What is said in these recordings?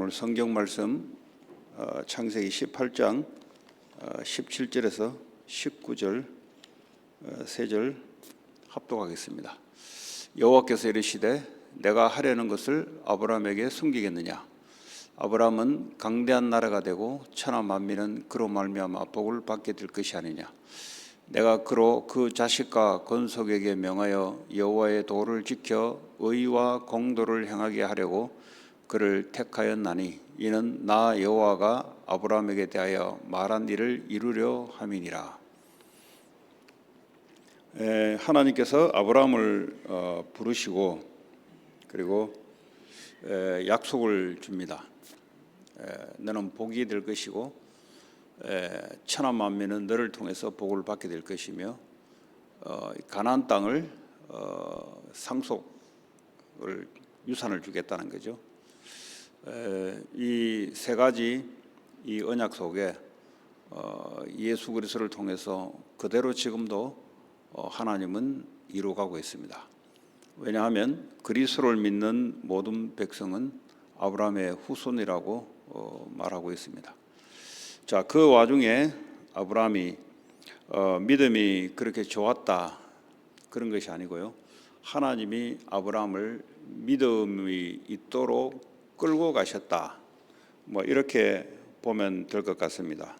오늘 성경 말씀 창세기 18장 17절에서 19절 세 절 합독하겠습니다. 여호와께서 이르시되 내가 하려는 것을 아브라함에게 숨기겠느냐? 아브라함은 강대한 나라가 되고 천하 만민은 그로 말미암아 복을 받게 될 것이 아니냐? 내가 그로 그 자식과 건속에게 명하여 여호와의 도를 지켜 의와 공도를 행하게 하려고 그를 택하였나니 이는 나 여호와가 아브라함에게 대하여 말한 일을 이루려 함이니라. 하나님께서 아브라함을 부르시고 그리고 약속을 줍니다. 너는 복이 될 것이고 천하 만민은 너를 통해서 복을 받게 될 것이며 가나안 땅을 상속을 유산을 주겠다는 거죠. 이 세 가지 이 언약 속에 예수 그리스도를 통해서 그대로 지금도 하나님은 이루어가고 있습니다. 왜냐하면 그리스도를 믿는 모든 백성은 아브라함의 후손이라고 말하고 있습니다. 자, 그 와중에 아브라함이 믿음이 그렇게 좋았다 그런 것이 아니고요. 하나님이 아브라함을 믿음이 있도록 끌고 가셨다. 이렇게 보면 될 것 같습니다.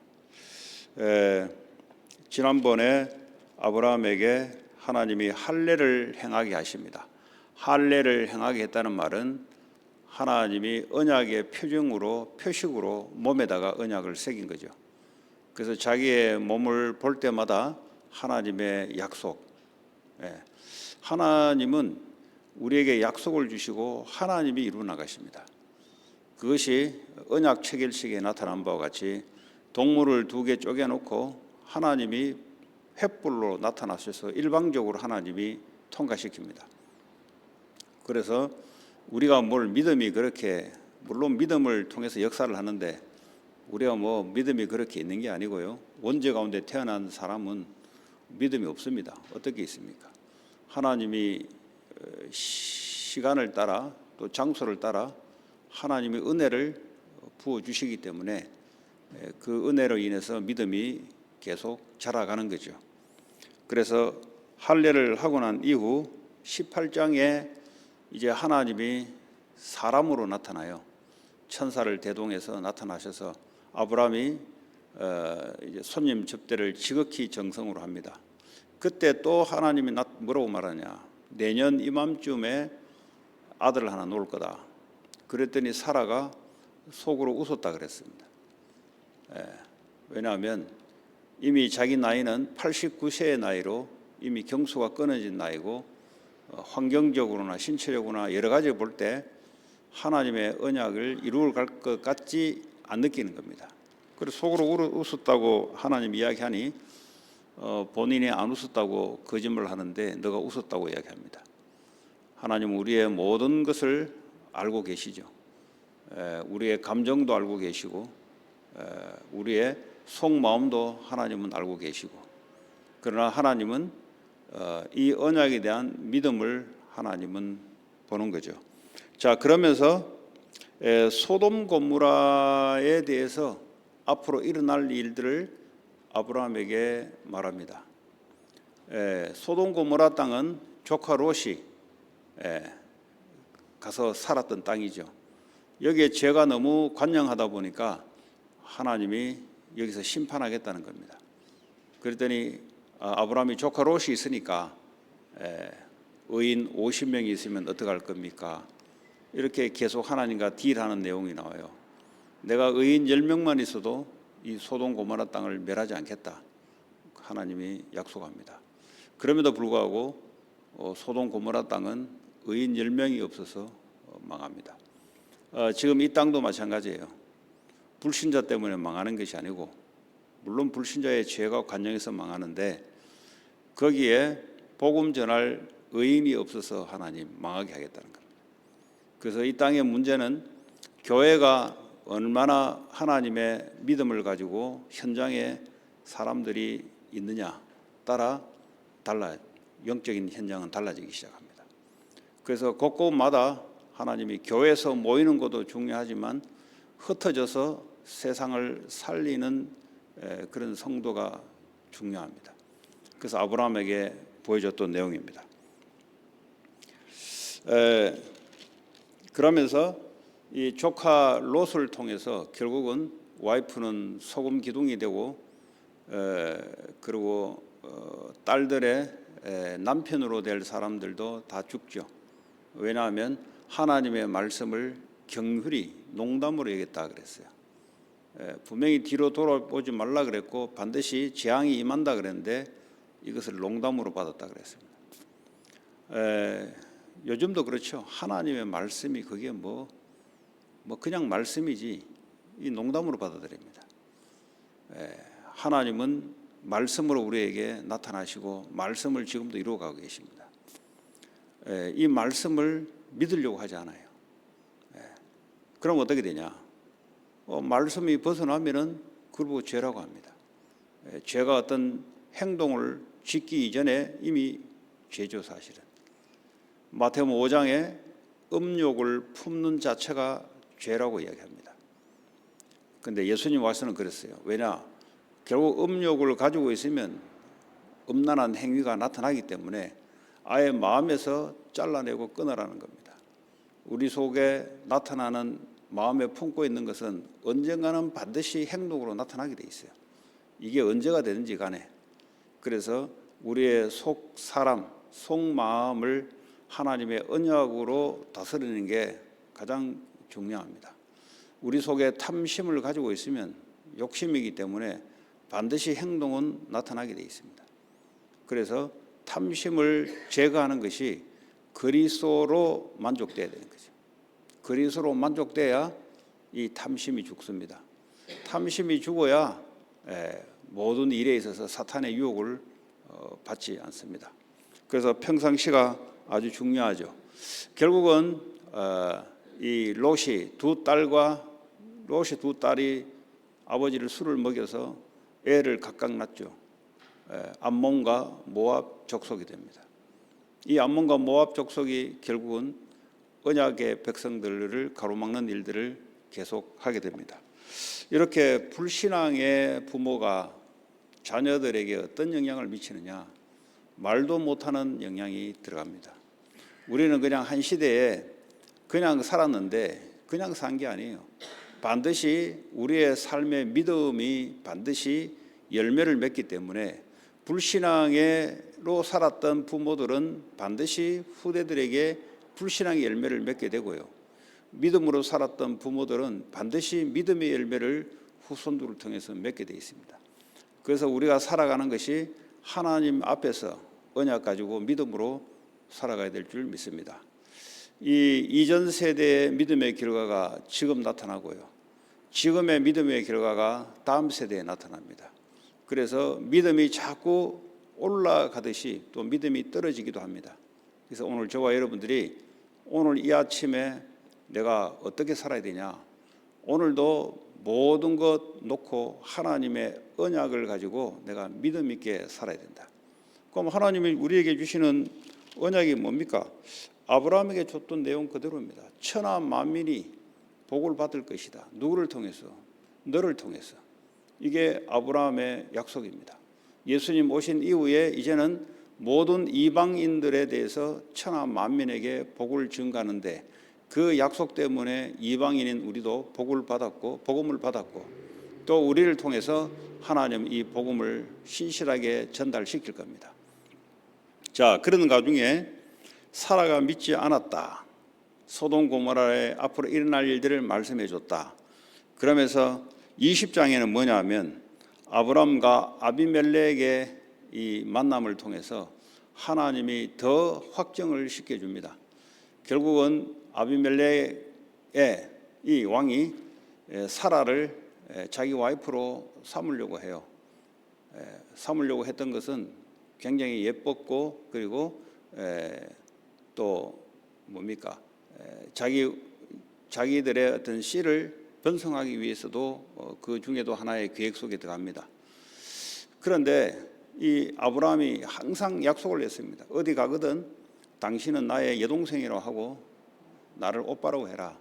지난번에 아브라함에게 하나님이 할례를 행하게 하십니다. 할례를 행하게 했다는 말은 하나님이 언약의 표식으로 몸에다가 언약을 새긴 거죠. 그래서 자기의 몸을 볼 때마다 하나님의 약속. 하나님은 우리에게 약속을 주시고 하나님이 이루어 나가십니다. 그것이 언약 체결식에 나타난 바와 같이 동물을 2개 쪼개놓고 하나님이 횃불로 나타나셔서 일방적으로 하나님이 통과시킵니다. 그래서 우리가 믿음이 그렇게, 물론 믿음을 통해서 역사를 하는데 우리가 믿음이 그렇게 있는 게 아니고요. 원죄 가운데 태어난 사람은 믿음이 없습니다. 어떻게 있습니까? 하나님이 시간을 따라 또 장소를 따라 하나님의 은혜를 부어주시기 때문에 그 은혜로 인해서 믿음이 계속 자라가는 거죠. 그래서 할례를 하고 난 이후 18장에 이제 하나님이 사람으로 나타나요. 천사를 대동해서 나타나셔서 아브라함이 이제 손님 접대를 지극히 정성으로 합니다. 그때 또 하나님이 뭐라고 말하냐? 내년 이맘쯤에 아들 하나 놓을 거다. 그랬더니 사라가 속으로 웃었다 그랬습니다. 왜냐하면 이미 자기 나이는 89세의 나이로 이미 경수가 끊어진 나이고 환경적으로나 신체적으로나 여러 가지 볼 때 하나님의 언약을 이루어 갈 것 같지 안 느끼는 겁니다. 그래서 속으로 웃었다고 하나님 이야기하니 본인이 안 웃었다고 거짓말을 하는데 너가 웃었다고 이야기합니다. 하나님은 우리의 모든 것을 알고 계시죠. 우리의 감정도 알고 계시고 우리의 속마음도 하나님은 알고 계시고, 그러나 하나님은 이 언약에 대한 믿음을 하나님은 보는 거죠. 자, 그러면서 소돔 고모라에 대해서 앞으로 일어날 일들을 아브라함에게 말합니다. 소돔 고모라 땅은 조카 롯이 가서 살았던 땅이죠. 여기에 죄가 너무 관영하다 보니까 하나님이 여기서 심판하겠다는 겁니다. 그랬더니 아브라함이 조카 롯이 있으니까 의인 50명이 있으면 어떡할 겁니까? 이렇게 계속 하나님과 딜하는 내용이 나와요. 내가 의인 10명만 있어도 이 소돔 고모라 땅을 멸하지 않겠다. 하나님이 약속합니다. 그럼에도 불구하고 소돔 고모라 땅은 의인 10명이 없어서 망합니다. 지금 이 땅도 마찬가지예요. 불신자 때문에 망하는 것이 아니고, 물론 불신자의 죄가 관영해서 망하는데 거기에 복음 전할 의인이 없어서 하나님 망하게 하겠다는 겁니다. 그래서 이 땅의 문제는 교회가 얼마나 하나님의 믿음을 가지고 현장에 사람들이 있느냐 따라 달라요. 영적인 현장은 달라지기 시작합니다. 그래서 곳곳마다 하나님이 교회에서 모이는 것도 중요하지만 흩어져서 세상을 살리는 그런 성도가 중요합니다. 그래서 아브라함에게 보여줬던 내용입니다. 그러면서 이 조카 롯을 통해서 결국은 와이프는 소금 기둥이 되고 그리고 딸들의 남편으로 될 사람들도 다 죽죠. 왜냐하면 하나님의 말씀을 경휼히 농담으로 여겼다 그랬어요. 분명히 뒤로 돌아보지 말라 그랬고 반드시 재앙이 임한다 그랬는데 이것을 농담으로 받았다 그랬습니다. 요즘도 그렇죠. 하나님의 말씀이 그게 뭐 그냥 말씀이지 이 농담으로 받아들입니다. 하나님은 말씀으로 우리에게 나타나시고 말씀을 지금도 이루어가고 계십니다. 이 말씀을 믿으려고 하지 않아요. 그럼 어떻게 되냐? 말씀이 벗어나면은 그걸 보고 죄라고 합니다. 죄가 어떤 행동을 짓기 이전에 이미 죄죠, 사실은. 마태복음 5장에 음욕을 품는 자체가 죄라고 이야기합니다. 그런데 예수님 와서는 그랬어요. 왜냐? 결국 음욕을 가지고 있으면 음란한 행위가 나타나기 때문에 아예 마음에서 잘라내고 끊으라는 겁니다. 우리 속에 나타나는 마음에 품고 있는 것은 언젠가는 반드시 행동으로 나타나게 돼 있어요. 이게 언제가 되든지 간에. 그래서 우리의 속 사람, 속 마음을 하나님의 언약으로 다스리는 게 가장 중요합니다. 우리 속에 탐심을 가지고 있으면 욕심이기 때문에 반드시 행동은 나타나게 돼 있습니다. 그래서 탐심을 제거하는 것이 그리스도로 만족돼야 되는 거죠. 그리스도로 만족돼야 이 탐심이 죽습니다. 탐심이 죽어야 모든 일에 있어서 사탄의 유혹을 받지 않습니다. 그래서 평상시가 아주 중요하죠. 결국은 이 롯이 두 딸이 아버지를 술을 먹여서 애를 각각 낳죠. 암몬과 모압 족속이 됩니다. 이 암몬과 모압 족속이 결국은 언약의 백성들을 가로막는 일들을 계속하게 됩니다. 이렇게 불신앙의 부모가 자녀들에게 어떤 영향을 미치느냐? 말도 못하는 영향이 들어갑니다. 우리는 그냥 한 시대에 그냥 살았는데 그냥 산 게 아니에요. 반드시 우리의 삶의 믿음이 반드시 열매를 맺기 때문에 불신앙으로 살았던 부모들은 반드시 후대들에게 불신앙의 열매를 맺게 되고요. 믿음으로 살았던 부모들은 반드시 믿음의 열매를 후손들을 통해서 맺게 되어 있습니다. 그래서 우리가 살아가는 것이 하나님 앞에서 언약 가지고 믿음으로 살아가야 될 줄 믿습니다. 이 이전 세대의 믿음의 결과가 지금 나타나고요. 지금의 믿음의 결과가 다음 세대에 나타납니다. 그래서 믿음이 자꾸 올라가듯이 또 믿음이 떨어지기도 합니다. 그래서 오늘 저와 여러분들이 오늘 이 아침에 내가 어떻게 살아야 되냐? 오늘도 모든 것 놓고 하나님의 언약을 가지고 내가 믿음 있게 살아야 된다. 그럼 하나님이 우리에게 주시는 언약이 뭡니까? 아브라함에게 줬던 내용 그대로입니다. 천하 만민이 복을 받을 것이다. 누구를 통해서? 너를 통해서. 이게 아브라함의 약속입니다. 예수님 오신 이후에 이제는 모든 이방인들에 대해서 천하 만민에게 복을 증가하는데 그 약속 때문에 이방인인 우리도 복을 받았고 복음을 받았고 또 우리를 통해서 하나님 이 복음을 신실하게 전달시킬 겁니다. 자, 그런 가중에 사라가 믿지 않았다. 소돔 고모라에 앞으로 일어날 일들을 말씀해 줬다. 그러면서 20장에는 뭐냐 하면 아브람과 아비멜렉의 이 만남을 통해서 하나님이 더 확정을 시켜줍니다. 결국은 아비멜렉의 이 왕이 사라를 자기 와이프로 삼으려고 해요. 삼으려고 했던 것은 굉장히 예뻤고 그리고 또 뭡니까? 자기들의 어떤 씨를 번성하기 위해서도 그 중에도 하나의 계획 속에 들어갑니다. 그런데 이 아브라함이 항상 약속을 했습니다. 어디 가거든 당신은 나의 여동생이라고 하고 나를 오빠라고 해라.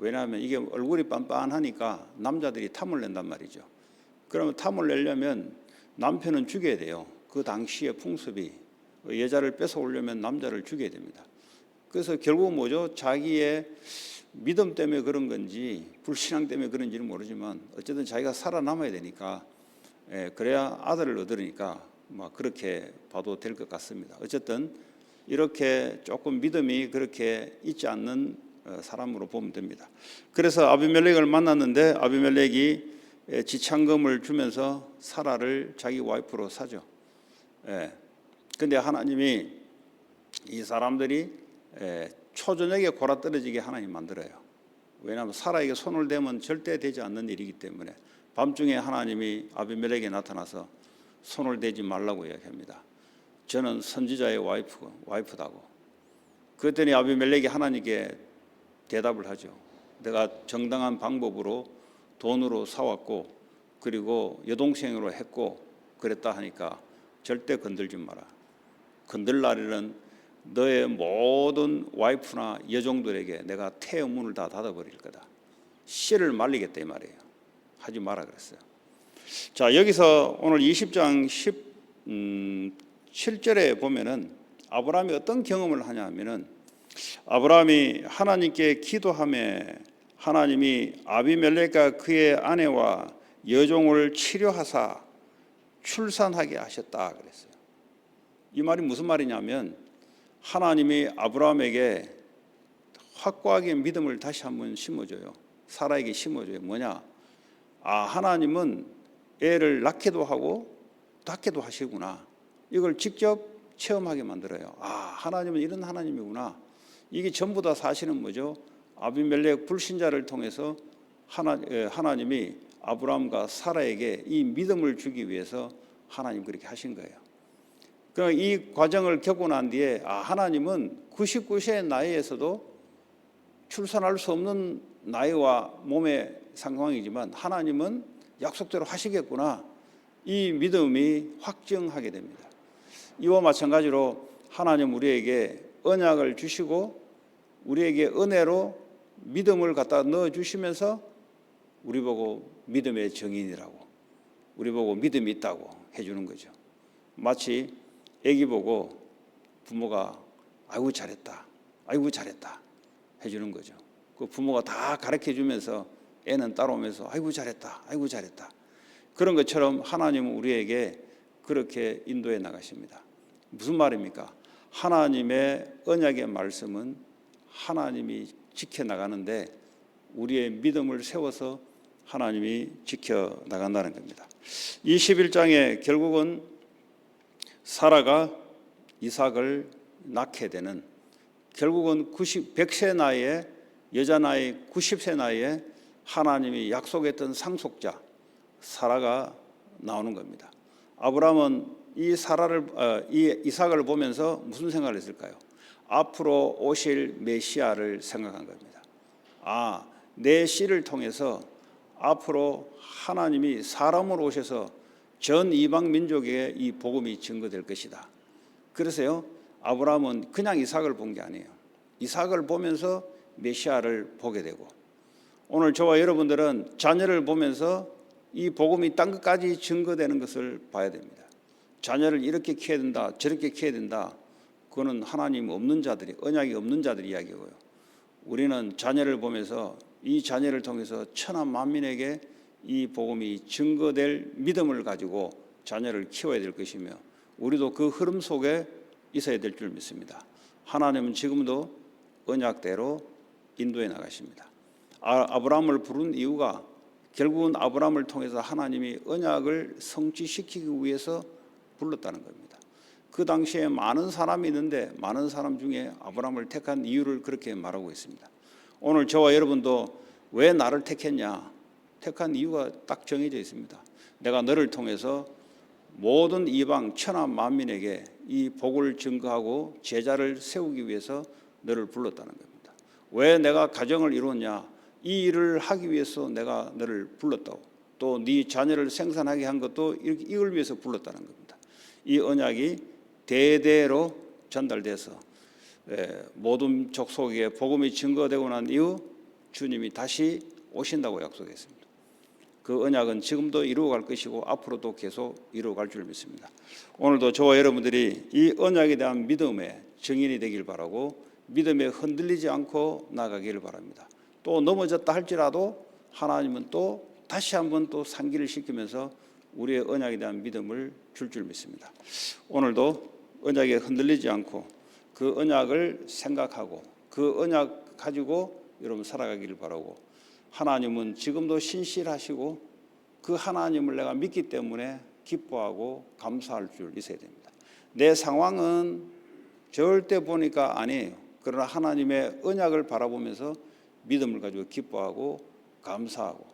왜냐하면 이게 얼굴이 빤빤하니까 남자들이 탐을 낸단 말이죠. 그러면 탐을 내려면 남편은 죽여야 돼요. 그 당시의 풍습이 여자를 뺏어오려면 남자를 죽여야 됩니다. 그래서 결국 뭐죠? 자기의 믿음 때문에 그런 건지 불신앙 때문에 그런지는 모르지만 어쨌든 자기가 살아남아야 되니까 그래야 아들을 얻으니까 막 그렇게 봐도 될 것 같습니다. 어쨌든 이렇게 조금 믿음이 그렇게 있지 않는 사람으로 보면 됩니다. 그래서 아비멜렉을 만났는데 아비멜렉이 지참금을 주면서 사라를 자기 와이프로 사죠. 근데 하나님이 이 사람들이 초저녁에 골아떨어지게 하나님 만들어요. 왜냐하면 사라에게 손을 대면 절대 되지 않는 일이기 때문에 밤중에 하나님이 아비멜렉에 나타나서 손을 대지 말라고 이야기합니다. 저는 선지자의 와이프다고. 그랬더니 아비멜렉이 하나님께 대답을 하죠. 내가 정당한 방법으로 돈으로 사왔고 그리고 여동생으로 했고 그랬다 하니까 절대 건들지 마라. 건들 날에는 너의 모든 와이프나 여종들에게 내가 태의 문을 다 닫아버릴 거다. 씨를 말리겠다 이 말이에요. 하지 마라 그랬어요. 자, 여기서 오늘 20장 17절에 보면은 아브라함이 어떤 경험을 하냐 하면은 아브라함이 하나님께 기도하며 하나님이 아비멜렉과 그의 아내와 여종을 치료하사 출산하게 하셨다 그랬어요. 이 말이 무슨 말이냐면 하나님이 아브라함에게 확고하게 믿음을 다시 한번 심어줘요. 사라에게 심어줘요. 뭐냐? 하나님은 애를 낳게도 하고 닫게도 하시구나. 이걸 직접 체험하게 만들어요. 하나님은 이런 하나님이구나. 이게 전부 다 사실은 뭐죠? 아비멜렉 불신자를 통해서 하나님이 아브라함과 사라에게 이 믿음을 주기 위해서 하나님 그렇게 하신 거예요. 그러니까 이 과정을 겪고 난 뒤에 하나님은 99세의 나이에서도 출산할 수 없는 나이와 몸의 상황이지만 하나님은 약속대로 하시겠구나. 이 믿음이 확증하게 됩니다. 이와 마찬가지로 하나님 우리에게 언약을 주시고 우리에게 은혜로 믿음을 갖다 넣어주시면서 우리 보고 믿음의 증인이라고 우리 보고 믿음이 있다고 해주는 거죠. 마치 애기 보고 부모가 아이고 잘했다 해주는 거죠. 그 부모가 다 가르쳐주면서 애는 따라오면서 아이고 잘했다 그런 것처럼 하나님은 우리에게 그렇게 인도해 나가십니다. 무슨 말입니까? 하나님의 언약의 말씀은 하나님이 지켜나가는데 우리의 믿음을 세워서 하나님이 지켜나간다는 겁니다. 21장에 결국은 사라가 이삭을 낳게 되는 결국은 100세 나이에 여자 나이 90세 나이에 하나님이 약속했던 상속자 사라가 나오는 겁니다. 아브라함은 이 이삭을 보면서 무슨 생각을 했을까요? 앞으로 오실 메시아를 생각한 겁니다. 내 씨를 통해서 앞으로 하나님이 사람으로 오셔서 전 이방 민족에게 이 복음이 증거될 것이다. 그래서요, 아브라함은 그냥 이삭을 본 게 아니에요. 이삭을 보면서 메시아를 보게 되고 오늘 저와 여러분들은 자녀를 보면서 이 복음이 땅 끝까지 증거되는 것을 봐야 됩니다. 자녀를 이렇게 키워야 된다, 저렇게 키워야 된다. 그거는 하나님 없는 자들이, 언약이 없는 자들이 이야기고요. 우리는 자녀를 보면서 이 자녀를 통해서 천하 만민에게 이 복음이 증거될 믿음을 가지고 자녀를 키워야 될 것이며 우리도 그 흐름 속에 있어야 될 줄 믿습니다. 하나님은 지금도 언약대로 인도해 나가십니다. 아브라함을 부른 이유가 결국은 아브라함을 통해서 하나님이 언약을 성취시키기 위해서 불렀다는 겁니다. 그 당시에 많은 사람이 있는데 많은 사람 중에 아브라함을 택한 이유를 그렇게 말하고 있습니다. 오늘 저와 여러분도 왜 나를 택했냐? 택한 이유가 딱 정해져 있습니다. 내가 너를 통해서 모든 이방 천하 만민에게 이 복을 증거하고 제자를 세우기 위해서 너를 불렀다는 겁니다. 왜 내가 가정을 이루었냐? 이 일을 하기 위해서 내가 너를 불렀다고. 또 네 자녀를 생산하게 한 것도 이걸 위해서 불렀다는 겁니다. 이 언약이 대대로 전달돼서 모든 족속에게 복음이 증거되고 난 이후 주님이 다시 오신다고 약속했습니다. 그 언약은 지금도 이루어갈 것이고 앞으로도 계속 이루어갈 줄 믿습니다. 오늘도 저와 여러분들이 이 언약에 대한 믿음의 증인이 되길 바라고 믿음에 흔들리지 않고 나가기를 바랍니다. 또 넘어졌다 할지라도 하나님은 또 다시 한번 또 상기를 시키면서 우리의 언약에 대한 믿음을 줄 믿습니다. 오늘도 언약에 흔들리지 않고 그 언약을 생각하고 그 언약 가지고 여러분 살아가기를 바라고, 하나님은 지금도 신실하시고 그 하나님을 내가 믿기 때문에 기뻐하고 감사할 줄 있어야 됩니다. 내 상황은 절대 보니까 아니에요. 그러나 하나님의 언약을 바라보면서 믿음을 가지고 기뻐하고 감사하고,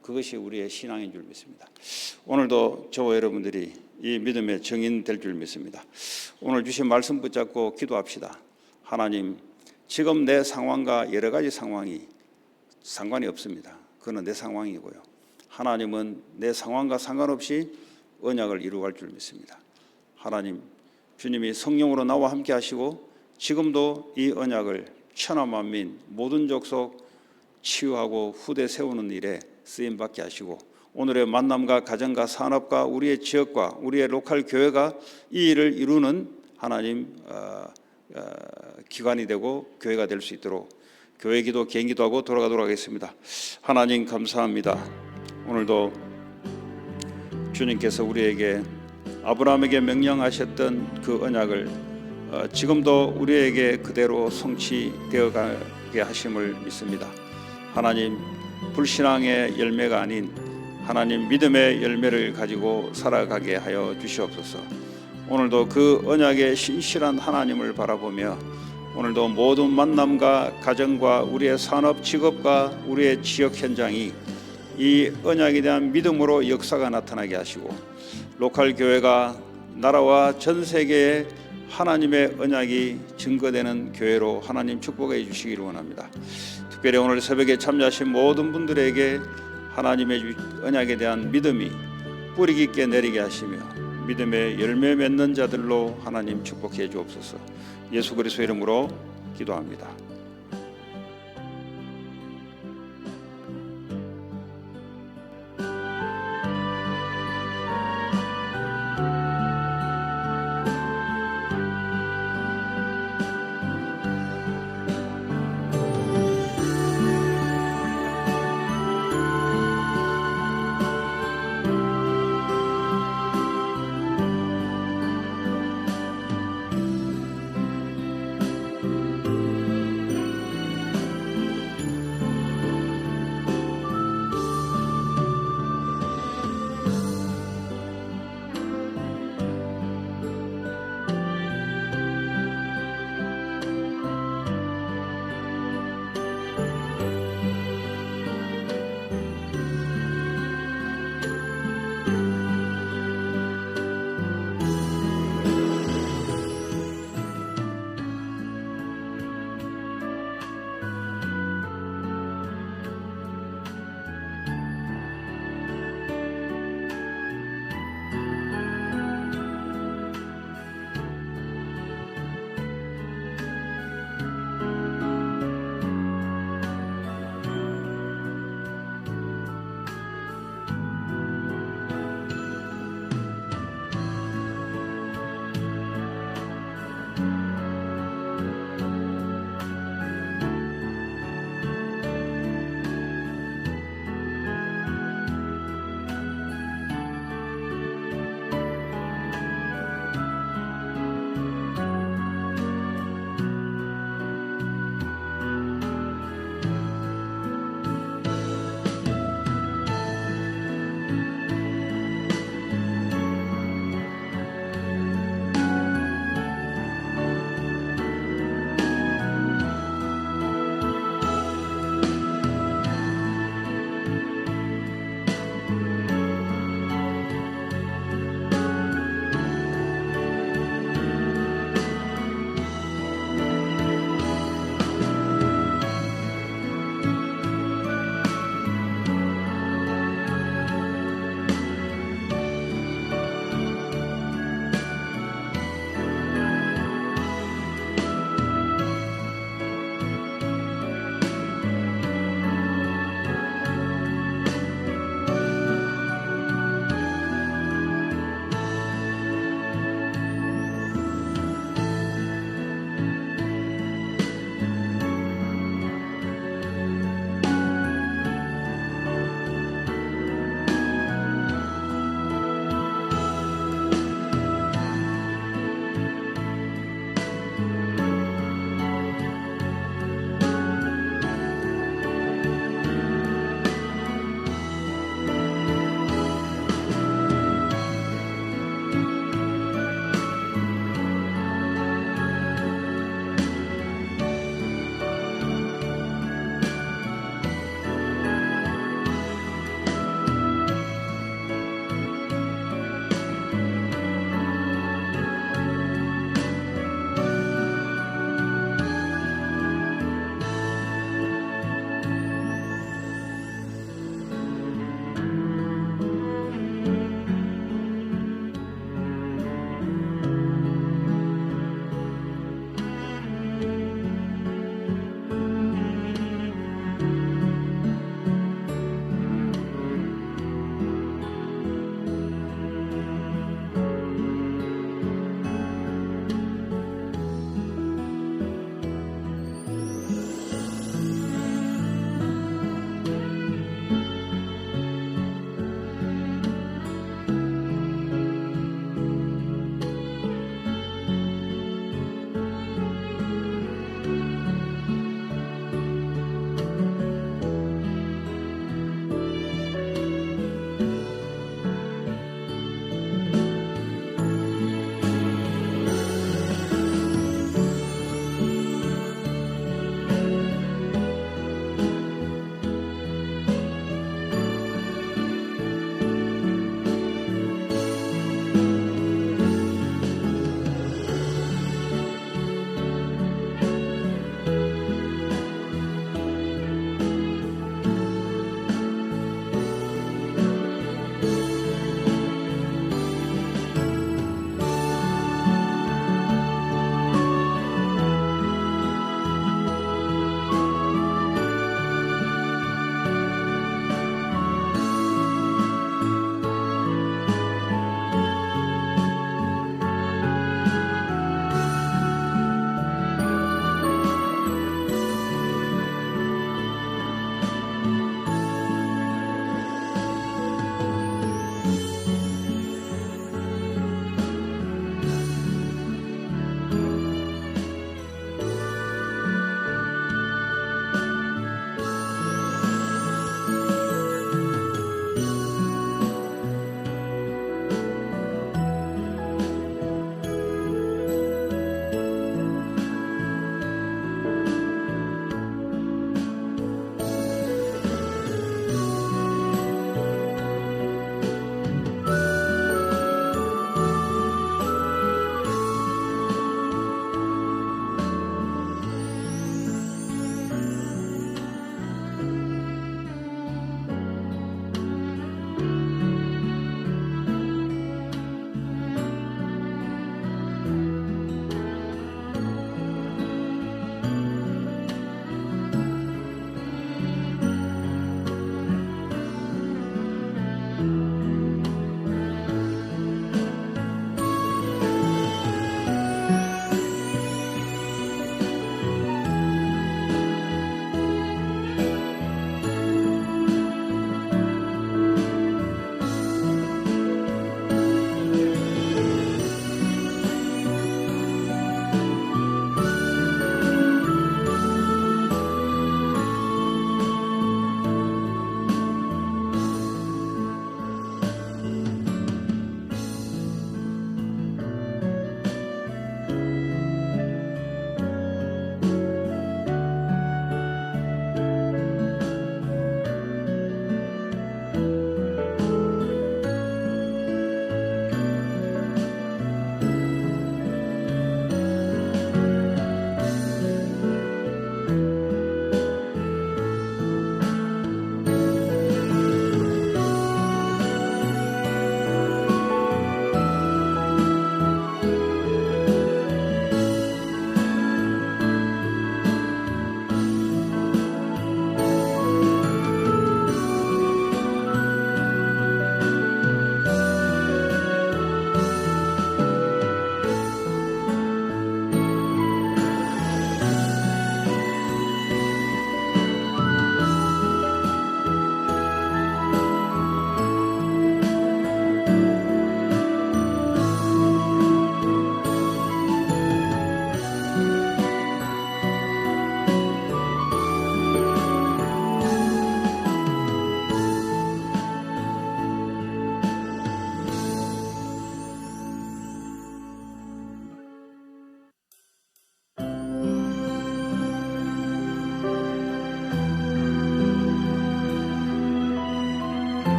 그것이 우리의 신앙인 줄 믿습니다. 오늘도 저와 여러분들이 이 믿음의 증인 될 줄 믿습니다. 오늘 주신 말씀 붙잡고 기도합시다. 하나님, 지금 내 상황과 여러 가지 상황이 상관이 없습니다. 그건 내 상황이고요. 하나님은 내 상황과 상관없이 언약을 이루어갈 줄 믿습니다. 하나님, 주님이 성령으로 나와 함께 하시고 지금도 이 언약을 천하 만민 모든 족속 치유하고 후대 세우는 일에 쓰임받게 하시고, 오늘의 만남과 가정과 산업과 우리의 지역과 우리의 로컬 교회가 이 일을 이루는 하나님 기관이 되고 교회가 될 수 있도록 교회 기도, 개인 기도하고 돌아가도록 하겠습니다. 하나님 감사합니다. 오늘도 주님께서 우리에게 아브라함에게 명령하셨던 그 언약을 지금도 우리에게 그대로 성취되어 가게 하심을 믿습니다. 하나님, 불신앙의 열매가 아닌 하나님 믿음의 열매를 가지고 살아가게 하여 주시옵소서. 오늘도 그 언약의 신실한 하나님을 바라보며 오늘도 모든 만남과 가정과 우리의 산업, 직업과 우리의 지역 현장이 이 언약에 대한 믿음으로 역사가 나타나게 하시고, 로컬 교회가 나라와 전 세계에 하나님의 언약이 증거되는 교회로 하나님 축복해 주시기를 원합니다. 특별히 오늘 새벽에 참여하신 모든 분들에게 하나님의 언약에 대한 믿음이 뿌리 깊게 내리게 하시며 믿음의 열매 맺는 자들로 하나님 축복해 주옵소서. 예수 그리스도의 이름으로 기도합니다.